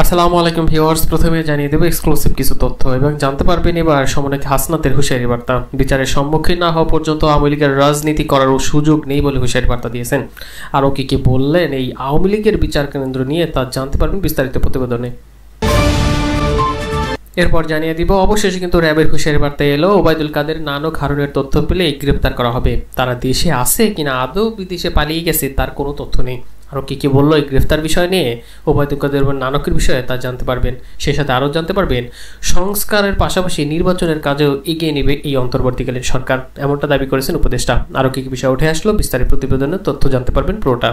আসসালামু আলাইকুম ভিউয়ার্স, প্রথমে জানিয়ে দেব এক্সক্লুসিভ কিছু তথ্য এবং জানতে পারবেন এবার সমন্বয়ক হাসনাতের হুঁশিয়ারি বার্তা। বিচারের সম্মুখীন না হওয়া পর্যন্ত আওয়ামী লীগের রাজনীতি করার সুযোগ নেই বলে হুঁশিয়ারি বার্তা দিয়েছেন। আরও কি বললেন এই আওয়ামী লীগের বিচার কেন্দ্র নিয়ে তা জানতে পারবেন বিস্তারিত প্রতিবেদনে। এরপর জানিয়ে দিব অবশেষে কিন্তু র্যাবের হুঁশিয়ারি বার্তা এলো। ওবায়দুল কাদের, নানক, হারুনের তথ্য পেলে গ্রেপ্তার করা হবে। তারা দেশে আছে কিনা, আদৌ বিদেশে পালিয়ে গেছে তার কোনো তথ্য নেই। আরও কি বললো এই গ্রেফতার বিষয় নিয়ে, ওবায়দুল কাদের এবং নানকের বিষয়ে তা জানতে পারবেন। সেই সাথে আরও জানতে পারবেন সংস্কারের পাশাপাশি নির্বাচনের কাজেও এগিয়ে নেবে এই অন্তর্বর্তীকালীন সরকার, এমনটা দাবি করেছেন উপদেষ্টা। আরও কি বিষয় উঠে আসলো বিস্তারিত প্রতিবেদনের তথ্য জানতে পারবেন পুরোটা।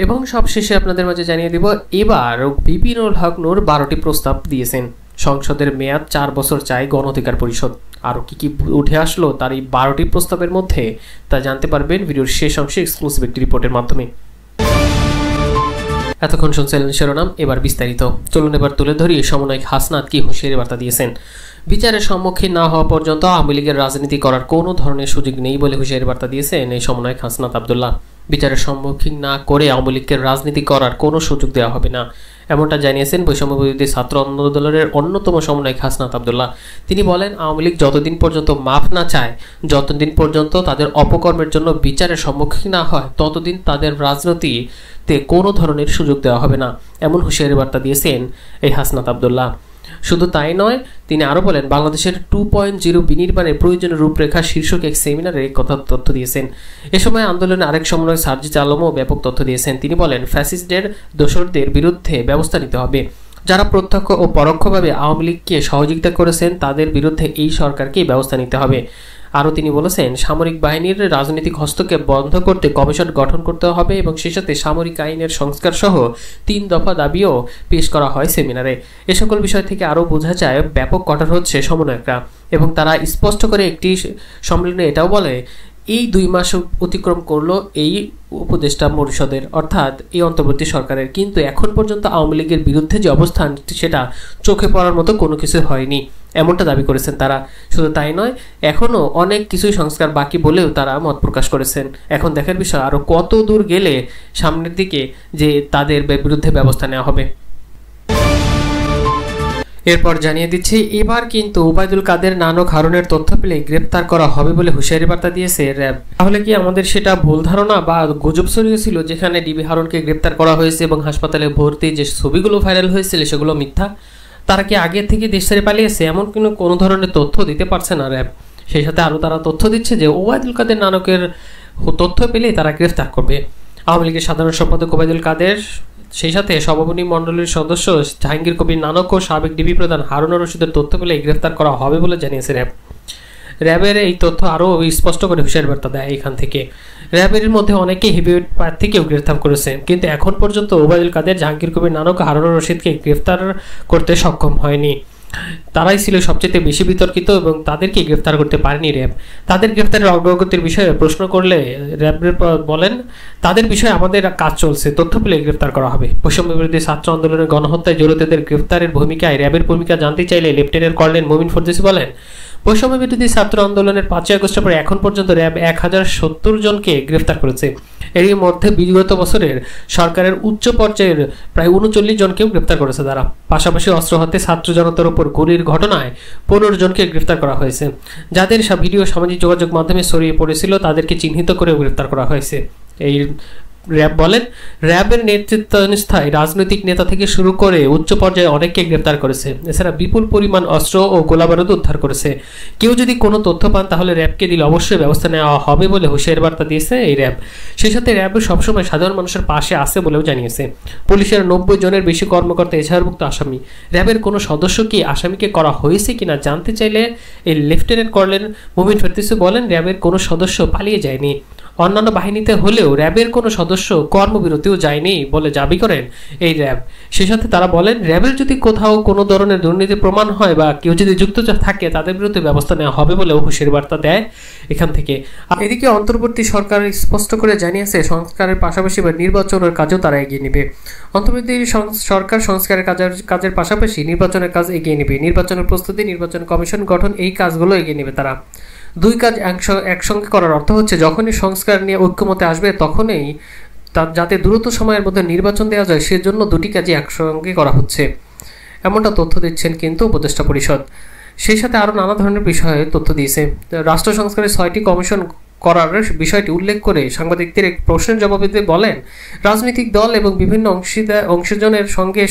এবং সবশেষে আপনাদের মাঝে জানিয়ে দিব এবার বিপিনুল হক নূর 12টি প্রস্তাব দিয়েছেন। সংসদের মেয়াদ 4 বছর চায় গণ অধিকার পরিষদ। আরও কি উঠে আসলো তার এই 12টি প্রস্তাবের মধ্যে তা জানতে পারবেন ভিডিওর শেষ অংশে এক্সক্লুসিভ একটি রিপোর্টের মাধ্যমে। এতক্ষণ শুনছিলেন শিরোনাম, এবার বিস্তারিত। চলুন এবার তুলে ধরি সমন্বয়ক হাসনাত কি হুঁশিয়ারি বার্তা দিয়েছেন। বিচারের সম্মুখীন না হওয়া পর্যন্ত আওয়ামী লীগের রাজনীতি করার কোনো ধরনের সুযোগ নেই বলে হুঁশিয়ারি বার্তা দিয়েছেন এই সমন্বয়ক হাসনাত আব্দুল্লাহ। বিচারের সম্মুখীন না করে আওয়ামী লীগের রাজনীতি করার কোনো সুযোগ দেওয়া হবে না, এমনটা জানিয়েছেন বৈষম্য বিরোধী ছাত্র আন্দোলনের অন্যতম সমন্বয়ক হাসনাত আব্দুল্লাহ। তিনি বলেন, আওয়ামী লীগ যতদিন পর্যন্ত মাফ না চায়, যতদিন পর্যন্ত তাদের অপকর্মের জন্য বিচারের সম্মুখীন না হয়, ততদিন তাদের রাজনীতিতে কোনো ধরনের সুযোগ দেওয়া হবে না, এমন হুঁশিয়ারি বার্তা দিয়েছেন এই হাসনাত আব্দুল্লাহ। শুধু তাই নয়, তিনি আরও বলেন বাংলাদেশের 2.0 বিনির্মাণের প্রয়োজনীয় রূপরেখা শীর্ষক এক সেমিনারে কথা তথ্য দিয়েছেন। এ সময় আন্দোলনের আরেক সমন্বয়ক সার্জিস আলমও ব্যাপক তথ্য দিয়েছেন। তিনি বলেন ফ্যাসিস্টদের দোসরদের বিরুদ্ধে ব্যবস্থা নিতে হবে। যারা প্রত্যক্ষ ও পরোক্ষভাবে আওয়ামী লীগকে সহযোগিতা করেছেন তাদের বিরুদ্ধে এই সরকারকেই ব্যবস্থা নিতে হবে। আরও তিনি বলেছেন সামরিক বাহিনীর রাজনৈতিক হস্তক্ষেপ বন্ধ করতে কমিশন গঠন করতে হবে এবং সেই সাথে সামরিক আইনের সংস্কার সহ 3 দফা দাবিও পেশ করা হয় সেমিনারে। এ সকল বিষয় থেকে আরও বোঝা যায় ব্যাপক কঠোর হচ্ছে সমন্বয়করা, এবং তারা স্পষ্ট করে একটি সম্মেলনে এটাও বলে এই 2 মাস অতিক্রম করলো এই উপদেষ্টা পরিষদের, অর্থাৎ এই অন্তর্বর্তী সরকারের, কিন্তু এখন পর্যন্ত আওয়ামী লীগের বিরুদ্ধে যে অবস্থান সেটা চোখে পড়ার মতো কোনো কিছু হয়নি, এমনটা দাবি করেছেন তারা। শুধু তাই নয়, এখনও অনেক কিছুই সংস্কার বাকি বলেও তারা মত প্রকাশ করেছেন। এখন দেখার বিষয় আরও কত দূর গেলে সামনের দিকে যে তাদের বিরুদ্ধে ব্যবস্থা নেওয়া হবে। এরপর জানিয়ে দিচ্ছি এবার কিন্তু ওবায়দুল কাদের, নানক, হারুনের তথ্য পেলে গ্রেপ্তার করা হবে বলে হুঁশিয়ারি বার্তা দিয়েছে র্যাব। তাহলে কি আমাদের সেটা ভুল ধারণা বা গুজব ছড়িয়েছিল যেখানে ডিবি হারুনকে গ্রেপ্তার করা হয়েছে এবং হাসপাতালে ভর্তি যে ছবিগুলো ভাইরাল হয়েছিল সেগুলো মিথ্যা? তারা কি আগে থেকে দেশ ছেড়ে পালিয়েছে? এমন কোনো ধরনের তথ্য দিতে পারছে না র্যাব। সেই সাথে আরও তারা তথ্য দিচ্ছে যে ওবায়দুল কাদের, নানকের তথ্য পেলে তারা গ্রেফতার করবে। আওয়ামী লীগের সাধারণ সম্পাদক ওবায়দুল কাদের, সেই সাথে সভাপতি মণ্ডলীর সদস্য জাহাঙ্গীর কবির নানক ও সাবেক ডিবি প্রধান হারুন রশিদের তথ্য পেলে গ্রেফতার করা হবে বলে জানিয়েছে র্যাব। র্যাবের এই তথ্য আরও স্পষ্ট করে হুঁশিয়ারি বার্তা দেয় এখান থেকে। র্যাবের মধ্যে অনেকে হেভিওয়েট প্রার্থীকেও গ্রেফতার করেছে, কিন্তু এখন পর্যন্ত ওবায়দুল কাদের, জাহাঙ্গীর কবির নানক ও হারুন রশিদকে গ্রেফতার করতে সক্ষম হয়নি। তারাই ছিল সবচেয়ে বেশি বিতর্কিত এবং তাদেরকে গ্রেফতার করতে পারেনি র্যাব। তাদের গ্রেফতারের অগ্রগতির বিষয়ে প্রশ্ন করলে র্যাব বলেন তাদের বিষয়ে আমাদের কাজ চলছে, তথ্য পেলে গ্রেফতার করা হবে। বৈষম্য বিরোধী ছাত্র আন্দোলনের গণহত্যায় জড়িতদের গ্রেফতারের ভূমিকায় র্যাবের ভূমিকা জানতে চাইলে লেফটেন্যান্ট কর্নেল মোমিন ফরদৌসী বলেন বৈষম্য বিরোধী ছাত্র আন্দোলনের 5ই আগস্টের পরে এখন পর্যন্ত র্যাব 1070 জনকে গ্রেফতার করেছে। এরই মধ্যে বিগত বছরের সরকারের উচ্চ পর্যায়ের প্রায় 39 জনকেও গ্রেফতার করেছে তারা। পাশাপাশি অস্ত্র হাতে ছাত্র জনতার উপর গুলির ঘটনায় 15 জনকে গ্রেফতার করা হয়েছে। যাদের ভিডিও সামাজিক যোগাযোগ মাধ্যমে ছড়িয়ে পড়েছিল তাদেরকে চিহ্নিত করে গ্রেফতার করা হয়েছে। এই র্যাব বলেন র্যাবের নেতৃত্বানুষ্ঠায় রাজনৈতিক নেতা থেকে শুরু করে উচ্চ পর্যায়ে অনেককে গ্রেফতার করেছে। এছাড়া বিপুল পরিমাণ অস্ত্র ও গোলাবারুদ উদ্ধার করেছে। কেউ যদি কোনো তথ্য পান তাহলে র্যাবকে দিলে অবশ্যই ব্যবস্থা নেওয়া হবে বলে হুঁশিয়ারি বার্তা দিয়েছে এই র্যাব। সেই সাথে র্যাব সবসময় সাধারণ মানুষের পাশে আছে বলেও জানিয়েছে। পুলিশের 90 জনের বেশি কর্মকর্তা এছাড়াভুক্ত আসামি। র্যাবের কোনো সদস্য কি আসামিকে করা হয়েছে কিনা জানতে চাইলে এই লেফটেন্যান্ট কর্নেল মোমিন ফরদৌসী বলেন র্যাবের কোনো সদস্য পালিয়ে যায়নি। অন্যান্য বাহিনীতে হলেও র্যাবের কোনো সদস্য কর্মবিরতিও যায়নি বলে দাবি করেন এই র্যাব। সেই সাথে তারা বলেন র্যাবের যদি কোথাও কোনো ধরনের দুর্নীতি প্রমাণ হয় বা কেউ যদি যুক্ত থাকে তাদের বিরুদ্ধে ব্যবস্থা নেওয়া হবে বলেও হুঁশিয়ারি বার্তা দেয় এখান থেকে। এদিকে অন্তর্বর্তী সরকার স্পষ্ট করে জানিয়েছে সংস্কারের পাশাপাশি নির্বাচনের কাজও তারা এগিয়ে নেবে। অন্তর্বর্তী সরকার সংস্কারের কাজের পাশাপাশি নির্বাচনের কাজ এগিয়ে নেবে। নির্বাচনের প্রস্তুতি, নির্বাচন কমিশন গঠন, এই কাজগুলো এগিয়ে নেবে তারা। 2 কাজ একসঙ্গে করার অর্থ হচ্ছে যখনই সংস্কার নিয়ে ঐক্যমতে আসবে তখনই যাতে দ্রুত সময়ের মধ্যে নির্বাচন দেওয়া যায় সেজন্য দুটি কাজই একসঙ্গে করা হচ্ছে, এমনটা তথ্য দিচ্ছেন কিন্তু উপদেষ্টা পরিষদ। সেই সাথে আরও নানা ধরনের বিষয়ে তথ্য দিয়েছে। রাষ্ট্র সংস্কারের 6টি কমিশন করার বিষয়টি উল্লেখ করে সাংবাদিকদের এক প্রশ্নের জবাবে বলেন, রাজনৈতিক দল এবং বিভিন্ন অংশজনের সঙ্গে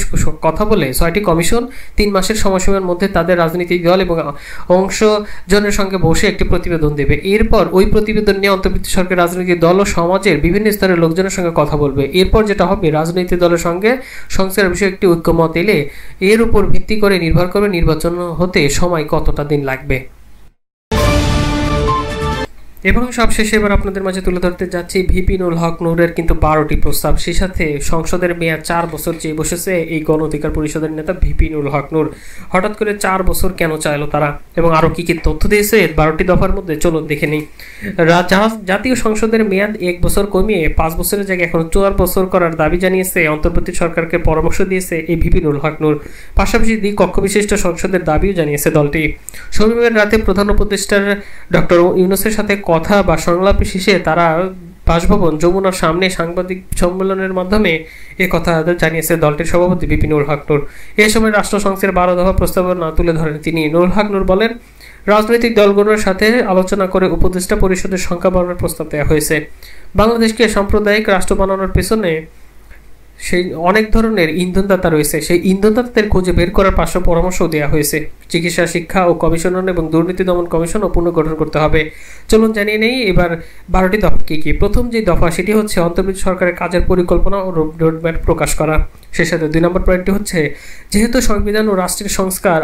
কথা বলে 6টি কমিশন 3 মাসের সময়সীমার মধ্যে তাদের রাজনৈতিক দল এবং অংশজনের সঙ্গে বসে একটি প্রতিবেদন দেবে। এরপর ওই প্রতিবেদন নিয়ে অন্তর্বর্তী সরকার রাজনৈতিক দল ও সমাজের বিভিন্ন স্তরের লোকজনের সঙ্গে কথা বলবে। এরপর যেটা হবে, রাজনৈতিক দলের সঙ্গে সংস্কারের বিষয়ে একটি ঐক্যমত এলে এর উপর ভিত্তি করে নির্ভর করবে নির্বাচন হতে সময় কতটা দিন লাগবে। এবং সবশেষে এবার আপনাদের মাঝে তুলে ধরতে যাচ্ছি ভিপি নুরুল হক নূরের কিন্তু 12টি প্রস্তাব। সেই সাথে সংসদের মেয়াদ 4 বছর চেয়ে বসেছে এই গণ অধিকার পরিষদের নেতা ভিপি নুরুল হক নূর। হঠাৎ করে 4 বছর কেন চাইলো তারা এবং আরও কি কি তথ্য দিয়েছে 12টি দফার মধ্যে, চলুন দেখে নিই। জাতীয় সংসদের মেয়াদ 1 বছর কমিয়ে 5 বছরের জায়গায় এখন 4 বছর করার দাবি জানিয়েছে অন্তর্বর্তী সরকারকে পরামর্শ দিয়েছে এই ভিপি নুরুল হক নূর। পাশাপাশি দ্বিকক্ষ বিশিষ্ট সংসদের দাবিও জানিয়েছে দলটি। শনিবার রাতে প্রধান উপদেষ্টার ডক্টর ইউনূসের সাথে কথা বা সংলাপ শেষে তারা বাসভবন যমুনার সামনে সাংবাদিক সম্মেলনের মাধ্যমে কথা জানিয়েছে দলটির সভাপতি ভিপি নুরুল হক নূর। এ সময় রাষ্ট্র সংস্কারের 12 দফা প্রস্তাবনা তুলে ধরেন তিনি। নুরুল হক নূর বলেন, রাজনৈতিক দলগুলোর সাথে আলোচনা করে উপদেষ্টা পরিষদের সংখ্যা বাড়ানোর প্রস্তাব দেওয়া হয়েছে। বাংলাদেশকে সাম্প্রদায়িক রাষ্ট্র বানানোর পেছনে সেই অনেক ধরনের ইন্ধনদাতা রয়েছে, সেই ইন্ধনদাতাদের খুঁজে বের করার পরামর্শ দেওয়া হয়েছে। চিকিৎসা, শিক্ষা ও কমিশন এবং দুর্নীতি দমন কমিশন ও পুনর্গঠন করতে হবে। চলুন জানিয়ে নেই এবার 12টি দফা কি কি। প্রথম যে দফা সেটি হচ্ছে অন্তর্বর্তী সরকারের কাজের পরিকল্পনা ও রোডম্যাপ প্রকাশ করা। সে সাথে 2 নম্বর পয়েন্টটি হচ্ছে, যেহেতু সংবিধান ও রাষ্ট্রের সংস্কার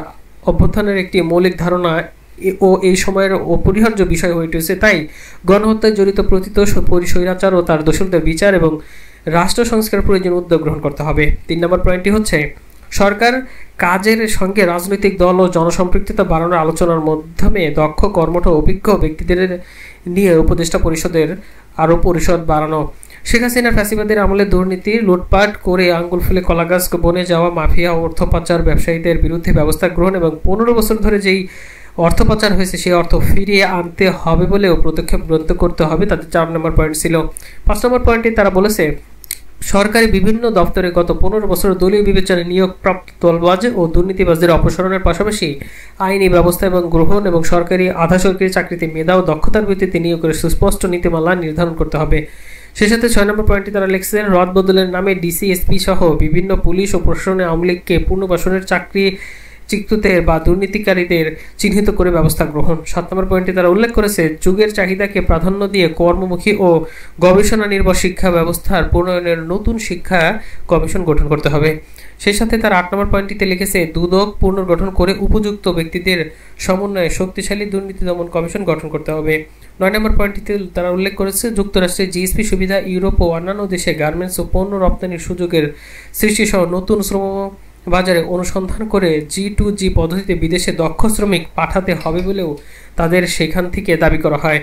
অভ্যুত্থানের একটি মৌলিক ধারণা ও এই সময়ের অপরিহার্য বিষয় হয়ে উঠেছে, তাই গণহত্যায় জড়িত প্রতীত স্বৈরাচার ও তার দোষীদের বিচার এবং রাষ্ট্র সংস্কার প্রয়োজনীয় উদ্যোগ গ্রহণ করতে হবে। 3 নম্বর পয়েন্টটি হচ্ছে, সরকার কাজের সঙ্গে রাজনৈতিক দল ও জনসম্পৃক্ততা বাড়ানোর আলোচনার মাধ্যমে দক্ষ, কর্মঠ, অভিজ্ঞ ব্যক্তিদের নিয়ে উপদেষ্টা পরিষদের আরও পরিষদ বাড়ানো। শেখ হাসিনার ফ্যাসিবাদের আমলে দুর্নীতি, লুটপাট করে আঙ্গুল ফুলে কলাগাছ বনে যাওয়া মাফিয়া ও অর্থ পাচার ব্যবসায়ীদের বিরুদ্ধে ব্যবস্থা গ্রহণ এবং 15 বছর ধরে যেই অর্থ পাচার হয়েছে সেই অর্থ ফিরিয়ে আনতে হবে বলেও পদক্ষেপ গ্রহণ করতে হবে, তাদের 4 নম্বর পয়েন্ট ছিল। 5 নম্বর পয়েন্টে তারা বলেছে, সরকারি বিভিন্ন দপ্তরে গত 15 বছর দলীয় বিবেচনায় নিয়োগপ্রাপ্ত দলবাজ ও দুর্নীতিবাজদের অপসারণের পাশাপাশি আইনি ব্যবস্থা এবং গ্রহণ এবং সরকারি আধা সরকারি চাকরিতে মেধা ও দক্ষতার ভিত্তিতে নিয়োগের সুস্পষ্ট নীতিমালা নির্ধারণ করতে হবে। সে সাথে 6 নম্বর পয়েন্টে তারা লিখছেন, রদ বদলের নামে ডিসি, এসপি সহ বিভিন্ন পুলিশ ও প্রশাসনের আওয়ামী লীগকে পুনর্বাসনের চাকরি চিত্তুতের বা দুর্নীতিকারীদের চিহ্নিত করে ব্যবস্থা গ্রহণ। 7 নম্বর পয়েন্টে তারা উল্লেখ করেছে, যুগের চাহিদাকে প্রাধান্য দিয়ে কর্মমুখী ও গবেষণা নির্ভর শিক্ষা ব্যবস্থার প্রণয়নের নতুন শিক্ষা কমিশন গঠন করতে হবে। সেই সাথে তারা 8 নম্বর পয়েন্টটিতে লিখেছে, দুদক পুনর্গঠন করে উপযুক্ত ব্যক্তিদের সমন্বয়ে শক্তিশালী দুর্নীতি দমন কমিশন গঠন করতে হবে। 9 নম্বর পয়েন্টটিতে তারা উল্লেখ করেছে, যুক্তরাষ্ট্রের জিএসপি সুবিধা, ইউরোপ ও অন্যান্য দেশে গার্মেন্টস ও পণ্য রপ্তানির সুযোগের সৃষ্টিসহ নতুন শ্রম বাজারে অনুসন্ধান করে G2G পদ্ধতিতে বিদেশে দক্ষ শ্রমিক পাঠাতে হবে বলেও তাদের সেখান থেকে দাবি করা হয়।